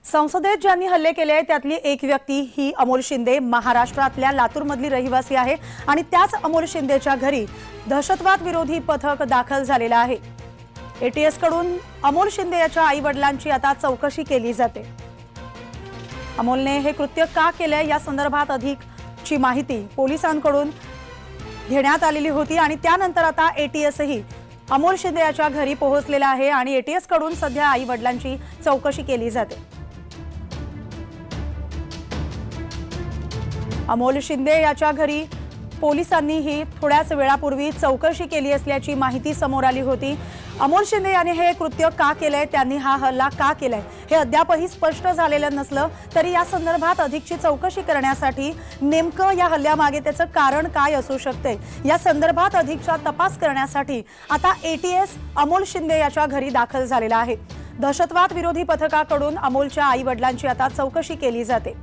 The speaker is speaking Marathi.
संसदेत ज्यांनी हल्ले केले त्यातली एक व्यक्ती ही अमोल शिंदे महाराष्ट्रातल्या लातूरमधली रहिवासी आहे आणि त्याच अमोल शिंदेच्या घरी दहशतवाद विरोधी पथक दाखल झालेलं आहे। एटीएस कडून अमोल शिंदे याच्या आई-वडिलांची आता चौकशी केली जाते। अमोलने हे कृत्य का केले या संदर्भात अधिकची माहिती पोलिसांकडून घेण्यात आलेली होती आणि त्यानंतर आता एटीएसही अमोल शिंदे याच्या घरी पोहोचलेला आहे आणि एटीएस कडून सध्या आई-वडिलांची चौकशी केली जाते। अमोल शिंदे याच्या घरी पोलिसांनीही थोड्याच वेळापूर्वी चौकशी केली असल्याची माहिती समोर आली होती। अमोल शिंदे यांनी हे कृत्य का केलंय, त्यांनी हा हल्ला का केलाय हे अद्यापही स्पष्ट झालेलं नसलं तरी या संदर्भात अधिकची चौकशी करण्यासाठी नेमकं या हल्ल्यामागे त्याचं कारण काय असू शकते या संदर्भात अधिकचा तपास करण्यासाठी आता एटीएस अमोल शिंदे याच्या घरी दाखल झालेला आहे। दहशतवाद विरोधी पथकाकडून अमोलच्या आई-वडिलांची आता चौकशी केली जाते।